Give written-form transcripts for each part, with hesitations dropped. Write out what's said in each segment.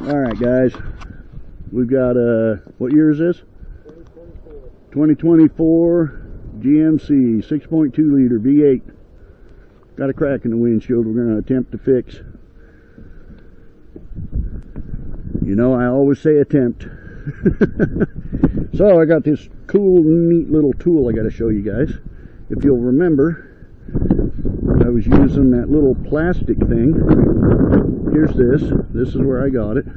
Alright guys, we've got what year is this? 2024 GMC 6.2 liter V8. Got a crack in the windshield we're going to attempt to fix. You know, I always say attempt. So I got this cool, neat little tool I got to show you guys. If you'll remember, I was using that little plastic thing. Here's this. This is where I got it. I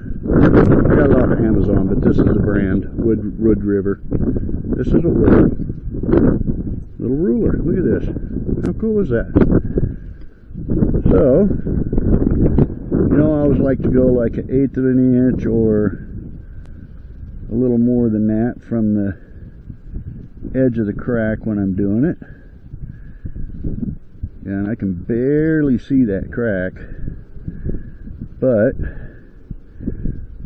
got it off of Amazon, but this is the brand, Wood River. This is a little ruler. Look at this. How cool is that? So, you know, I always like to go like an 1/8 of an inch or a little more than that from the edge of the crack when I'm doing it. And I can barely see that crack, but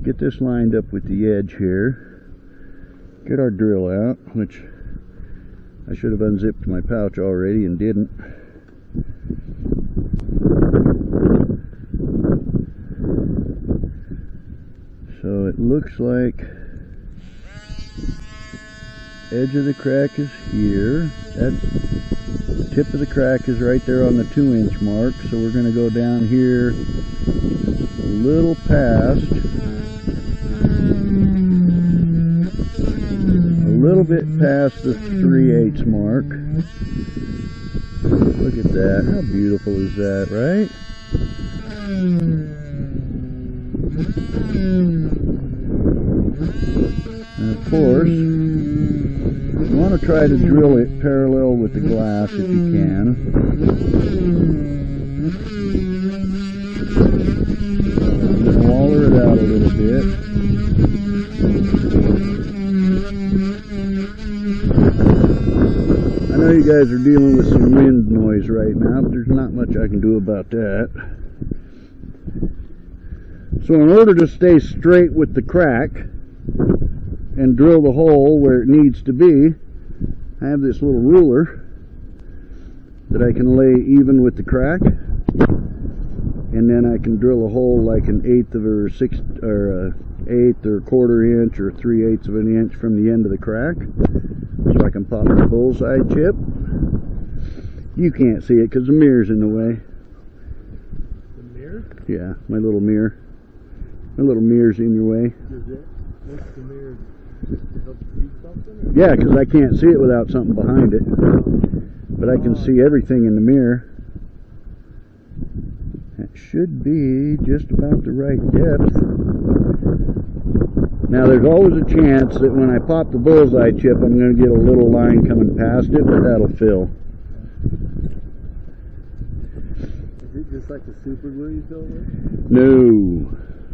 get this lined up with the edge here, get our drill out, which I should have unzipped my pouch already and didn't. So it looks like edge of the crack is here. That's the tip of the crack is right there on the 2-inch mark. So we're going to go down here a little past, a little bit past the 3/8 mark. Look at that. How beautiful is that, right? And of course, you want to try to drill it parallel with the glass if you can. I'm going to waller it out a little bit. I know you guys are dealing with some wind noise right now, but there's not much I can do about that. So in order to stay straight with the crack and drill the hole where it needs to be, I have this little ruler that I can lay even with the crack, and then I can drill a hole like an 1/8 or 1/8 or 1/4 inch or 3/8 of an inch from the end of the crack, so I can pop the bullseye chip. You can't see it because the mirror's in the way. The mirror? Yeah, my little mirror. My little mirror's in your way. Does it? What's the mirror? Just to help see something? Yeah, because I can't see it without something behind it. But I can see everything in the mirror. That should be just about the right depth. Now there's always a chance that when I pop the bullseye chip I'm going to get a little line coming past it, but that'll fill. Is it just like the super glue you fill with? No.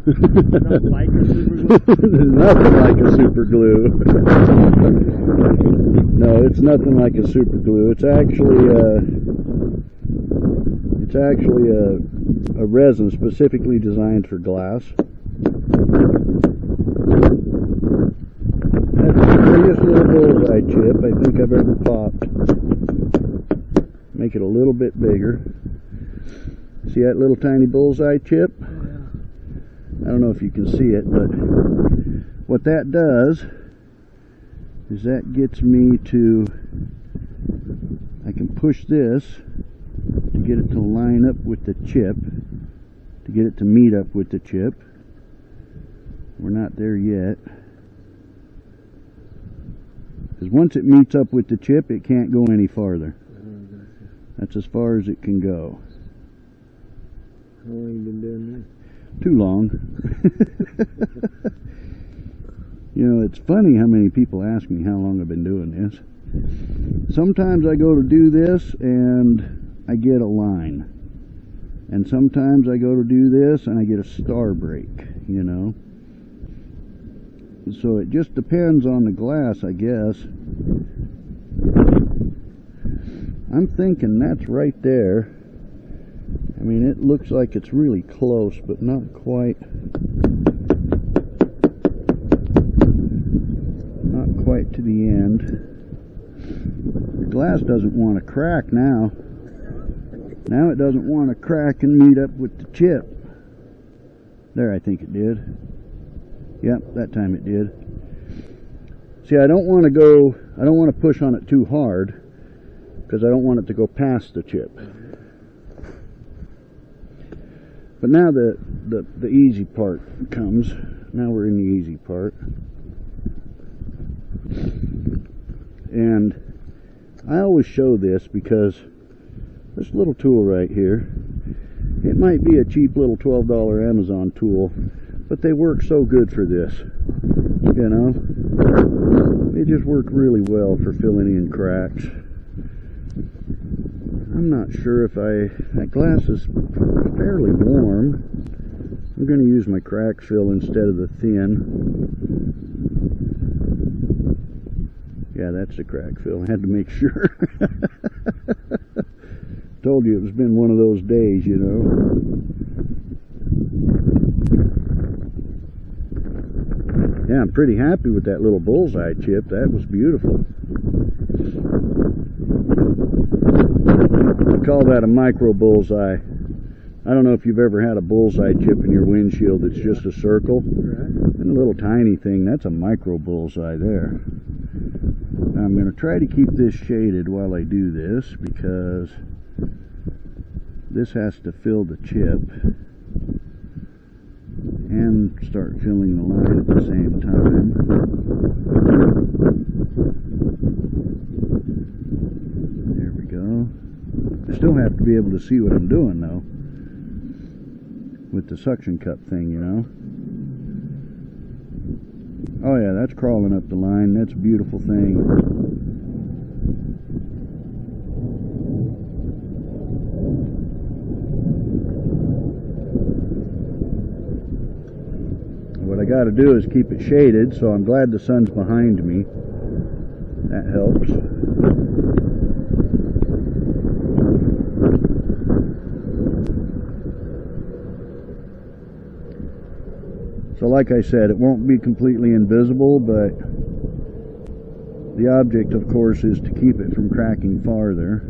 Not like a super glue? Nothing like a super glue. No, it's nothing like a super glue. It's actually a resin specifically designed for glass. That's the prettiest little bullseye chip I think I've ever popped. Make it a little bit bigger. See that little tiny bullseye chip? I don't know if you can see it, but what that does is that gets me to, I can push this to get it to line up with the chip, to get it to meet up with the chip. We're not there yet, because once it meets up with the chip it can't go any farther. That's as far as it can go. How long have you been doing this? Too long. You know, it's funny how many people ask me how long I've been doing this. Sometimes I go to do this and I get a line, and sometimes I go to do this and I get a star break, you know. So it just depends on the glass, I guess. I'm thinking that's right there. I mean, it looks like it's really close, but not quite. Not quite to the end. The glass doesn't want to crack now. Now it doesn't want to crack and meet up with the chip. There, I think it did. Yep, that time it did. See, I don't want to push on it too hard because I don't want it to go past the chip. But now the easy part comes. Now we're in the easy part. And I always show this because this little tool right here, it might be a cheap little $12 Amazon tool, but they work so good for this, you know. They just work really well for filling in cracks. I'm not sure if that glass is fairly warm. I'm going to use my crack fill instead of the thin. Yeah, that's the crack fill. I had to make sure. Told you it's been one of those days, you know. Yeah, I'm pretty happy with that little bullseye chip. That was beautiful. I call that a micro bullseye. I don't know if you've ever had a bullseye chip in your windshield. It's just a circle. And a little tiny thing. That's a micro bullseye there. Now I'm going to try to keep this shaded while I do this because this has to fill the chip and start filling the line at the same time. There we go. I still have to be able to see what I'm doing though with the suction cup thing, you know. Oh yeah, that's crawling up the line. That's a beautiful thing. What I got to do is keep it shaded, so I'm glad the sun's behind me. That helps. So like I said, it won't be completely invisible, but the object, of course, is to keep it from cracking farther,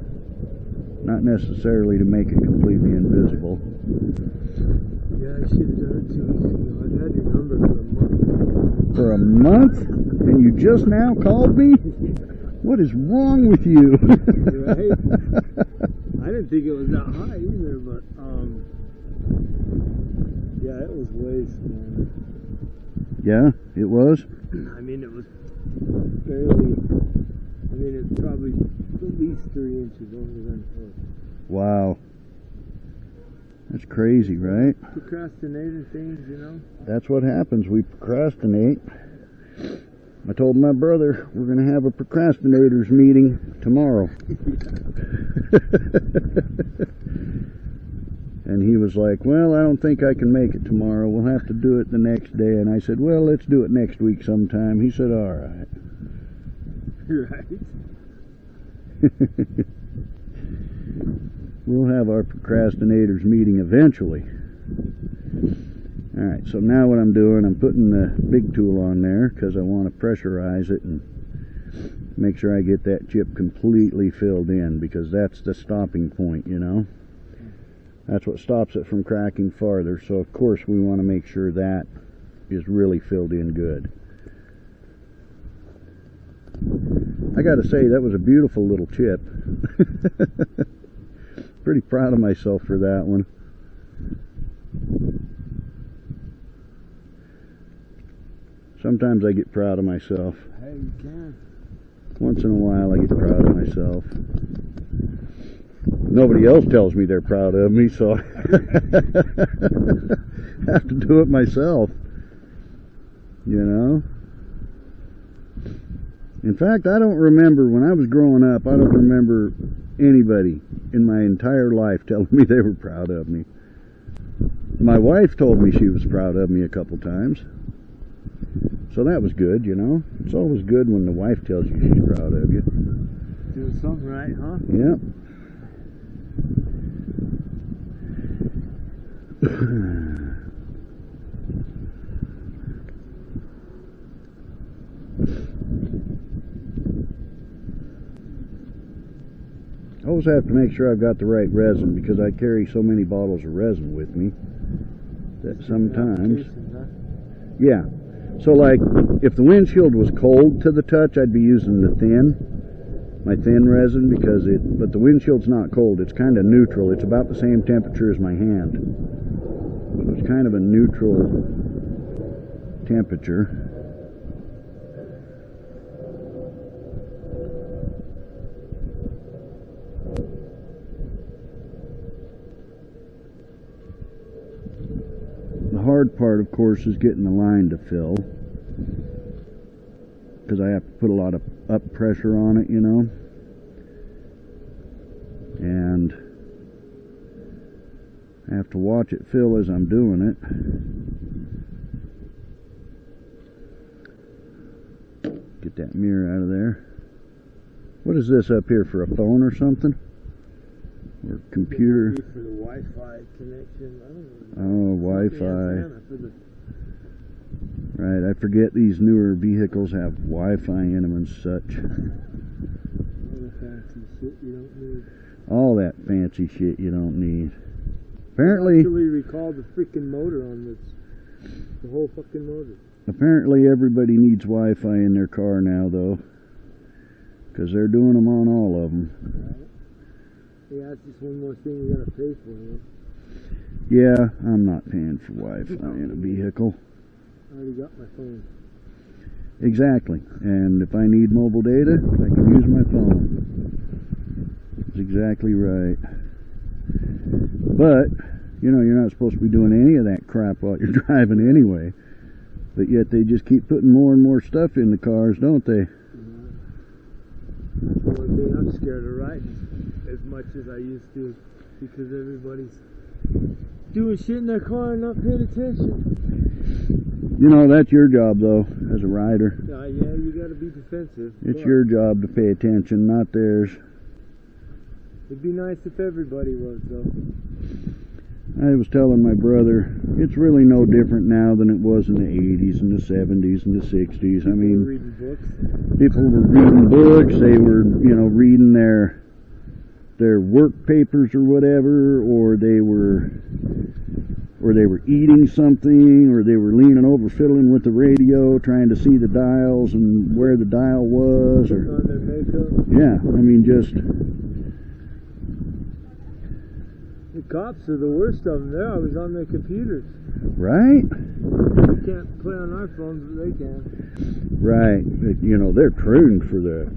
not necessarily to make it completely invisible. Yeah, I should have done it 2 weeks ago. I've had your number for a month. For a month? And you just now called me? What is wrong with you? Right? I didn't think it was that high either, but yeah, it was way smaller. Yeah, it was? I mean, it was barely, I mean, it's probably at least 3 inches longer than it was. Wow. That's crazy, right? Procrastinating things, you know? That's what happens. We procrastinate. I told my brother we're going to have a procrastinators meeting tomorrow. And he was like, well, I don't think I can make it tomorrow. We'll have to do it the next day. And I said, well, let's do it next week sometime. He said, all right. Right. We'll have our procrastinators meeting eventually. All right, so now what I'm doing, I'm putting the big tool on there because I want to pressurize it and make sure I get that chip completely filled in, because that's the stopping point, you know. That's what stops it from cracking farther. So of course we want to make sure that is really filled in good. I got to say, that was a beautiful little chip. Pretty proud of myself for that one. Sometimes I get proud of myself. Hey, you can. Once in a while I get proud of myself. Nobody else tells me they're proud of me, so I have to do it myself, you know. In fact, I don't remember, when I was growing up, I don't remember anybody in my entire life telling me they were proud of me. My wife told me she was proud of me a couple times, so that was good, you know. It's always good when the wife tells you she's proud of you. Doing something right, huh? Yep. I always have to make sure I've got the right resin, because I carry so many bottles of resin with me. that sometimes, yeah. So like, if the windshield was cold to the touch, I'd be using my thin resin, because but the windshield's not cold. It's kind of neutral. It's about the same temperature as my hand. So it's kind of a neutral temperature. The hard part, of course, is getting the line to fill, because I have to put a lot of up pressure on it, you know, and I have to watch it fill as I'm doing it. Get that mirror out of there. What is this up here, for a phone or something? Or computer? For the Wi-Fi connection. I don't know. Oh, Wi-Fi. Right, I forget these newer vehicles have Wi-Fi in them and such. All that fancy shit you don't need. Apparently, actually recall the freaking motor on this. The whole fucking motor. Apparently everybody needs Wi-Fi in their car now, though, because they're doing them on all of them. Right. Yeah, that's just one more thing you gotta pay for. Man. Yeah, I'm not paying for Wi-Fi in a vehicle. I already got my phone. Exactly. And if I need mobile data, I can use my phone. That's exactly right. But, you know, you're not supposed to be doing any of that crap while you're driving anyway. But yet they just keep putting more and more stuff in the cars, don't they? That's the only thing I'm scared of riding as much as I used to, because everybody's doing shit in their car and not paying attention. You know, that's your job, though, as a rider. Yeah, you gotta be defensive. It's your job to pay attention, not theirs. It'd be nice if everybody was, though. I was telling my brother, it's really no different now than it was in the 80s and the 70s and the 60s. I mean, Reading books. People were reading books, they were, you know, reading their work papers or whatever, or they were eating something, or they were leaning over fiddling with the radio trying to see the dials and where the dial was, or on their makeup. yeah, I mean, just the cops are the worst of them. They're always on their computers. right. We can't play on our phones, but they can. Right, you know, they're trained for that.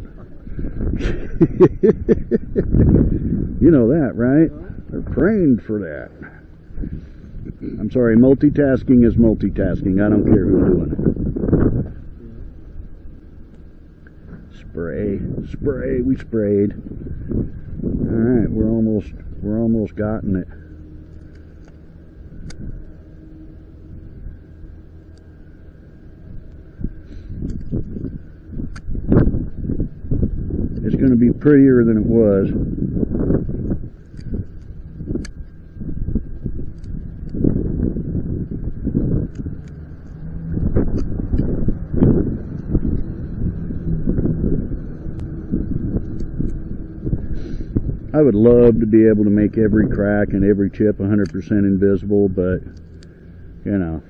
You know that, right? They're trained for that. I'm sorry, multitasking is multitasking. I don't care who's doing it. Spray, we sprayed. Alright, we're almost gotten it. It's going to be prettier than it was. I would love to be able to make every crack and every chip 100% invisible, but, you know,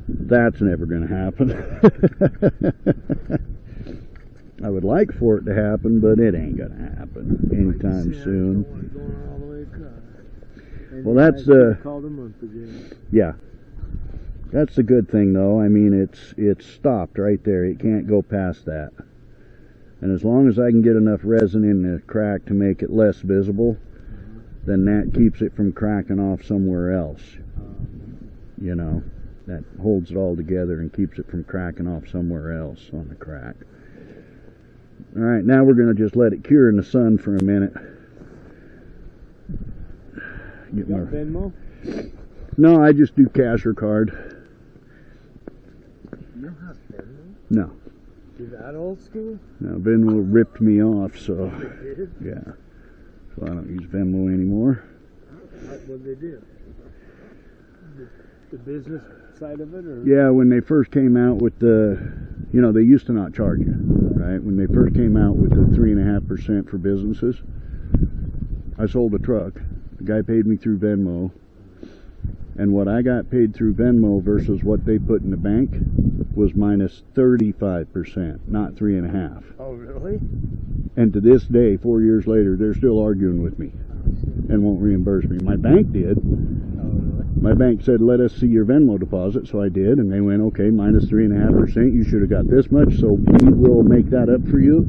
that's never going to happen. I would like for it to happen, but it ain't going to happen anytime soon. Well, that's yeah. That's the good thing, though. I mean, it's stopped right there. It can't go past that. And as long as I can get enough resin in the crack to make it less visible, then that keeps it from cracking off somewhere else. You know, that holds it all together and keeps it from cracking off somewhere else on the crack. Alright, now we're going to just let it cure in the sun for a minute. Get my Venmo? No, I just do cash or card. You don't have Venmo? No. Is that old school? No, Venmo ripped me off, so It did? yeah. So I don't use Venmo anymore. What did they do? The business side of it, or? Yeah, when they first came out with the, you know, they used to not charge you, right? When they first came out with the 3.5% for businesses, I sold a truck. The guy paid me through Venmo, And what I got paid through Venmo versus what they put in the bank was minus 35%, not 3.5%. Oh, really? And to this day, 4 years later, they're still arguing with me and won't reimburse me. My bank did. Oh, really? My bank said, let us see your Venmo deposit, so I did, and they went, okay, minus 3.5%, you should have got this much, so we will make that up for you,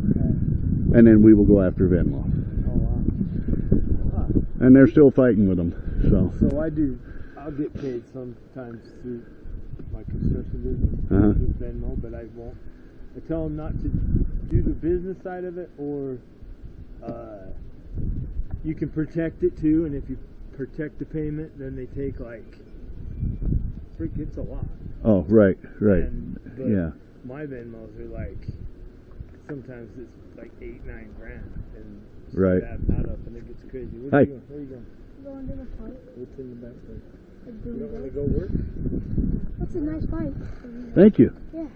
and then we will go after Venmo. Oh, wow. Huh. And they're still fighting with them. So I'll get paid sometimes through my construction business with Venmo, but I won't. I tell them not to do the business side of it, or you can protect it too, and if you protect the payment, then they take it's a lot. Oh, right. But yeah. My Venmos are sometimes it's like $8-9 grand, and right. add that up, and it gets crazy. Hi. Where are you going? Going to the park. What's in the back there? You You don't want to go work? That's a nice bike. Thank you. Yeah.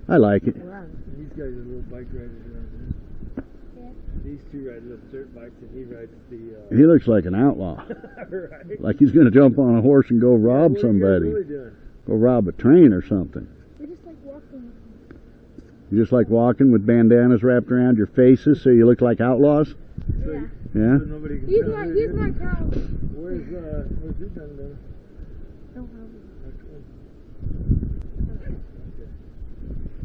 I like it. These guys are little bike riders around here. Yeah. These two ride little dirt bikes, and he rides the. He looks like an outlaw. Right. Like he's going to jump on a horse and go rob What somebody. are you really doing? Go rob a train or something. We just like walking. You just like walking with bandanas wrapped around your faces so you look like outlaws? So, Yeah. Yeah? So nobody can He's tell my who he's it is? my cow. Where's your gun then? Don't have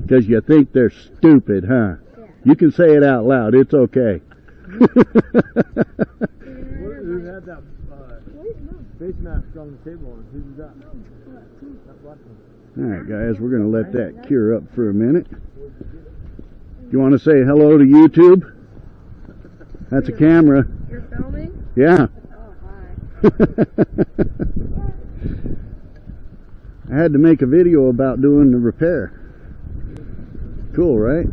Because you think they're stupid, huh? Yeah. You can say it out loud. It's okay. Who had that face mask on the table? Who's that? That black one. Alright guys, we're going to let that cure up for a minute. You want to say hello to YouTube? That's a camera. You're filming? Yeah. Oh, hi. I had to make a video about doing the repair. Cool, right?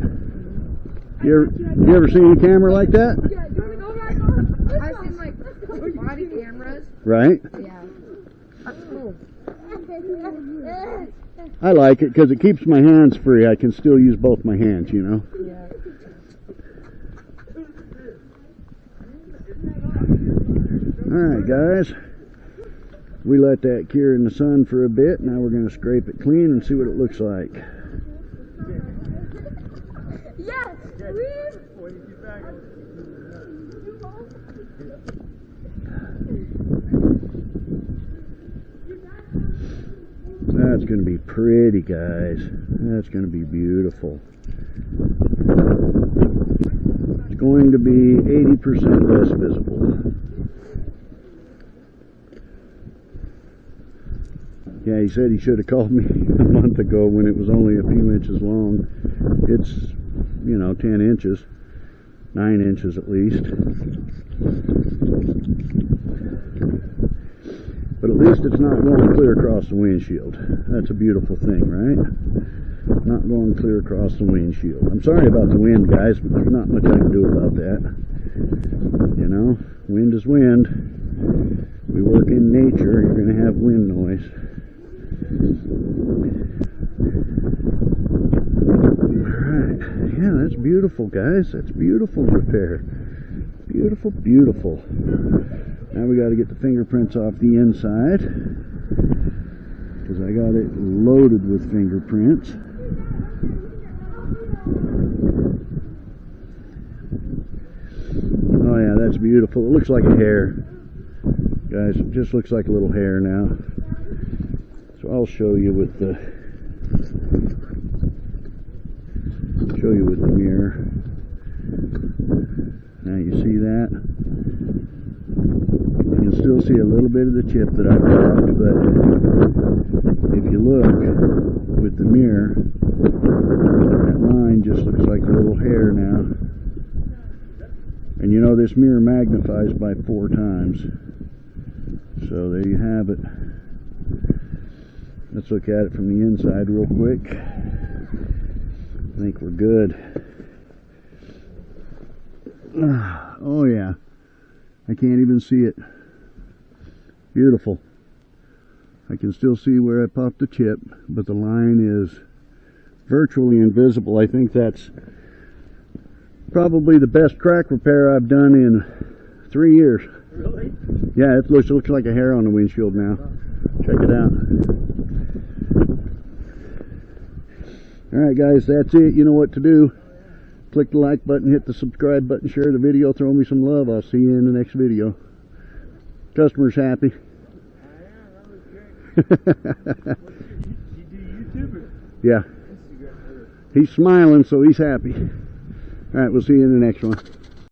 You ever seen a camera like that? Yeah, do you want to go back on? I've seen like body cameras. Right? Yeah. That's cool. I like it because it keeps my hands free. I can still use both my hands, you know? Yeah. Alright guys, we let that cure in the sun for a bit. Now we're going to scrape it clean and see what it looks like. Yes, please. That's going to be pretty, guys. That's going to be beautiful. It's going to be 80% less visible. Yeah, he said he should have called me a month ago when it was only a few inches long. It's, 10 inches, 9 inches at least. But at least it's not going clear across the windshield. That's a beautiful thing, right? Not going clear across the windshield. I'm sorry about the wind, guys, but there's not much I can do about that. Wind is wind. We work in nature, you're going to have wind noise. Alright, yeah, that's beautiful, guys. That's beautiful repair. Beautiful, beautiful. Now we got to get the fingerprints off the inside because I got it loaded with fingerprints. Oh yeah, that's beautiful. It looks like a hair. Guys, it just looks like a little hair now. So I'll show you with the mirror. Now you see that? You can still see a little bit of the chip that I dropped, but if you look with the mirror, that line just looks like a little hair now. And this mirror magnifies by 4 times. So there you have it. Let's look at it from the inside real quick. I think we're good. Oh yeah, I can't even see it. Beautiful. I can still see where I popped the chip, but the line is virtually invisible. I think that's probably the best crack repair I've done in 3 years. Really? Yeah, it looks like a hair on the windshield now. Check it out. Alright guys, that's it. You know what to do. Click the like button, hit the subscribe button, share the video, throw me some love. I'll see you in the next video. Customer's happy. You do YouTube or Yeah. Instagram? He's smiling, so he's happy. Alright, we'll see you in the next one.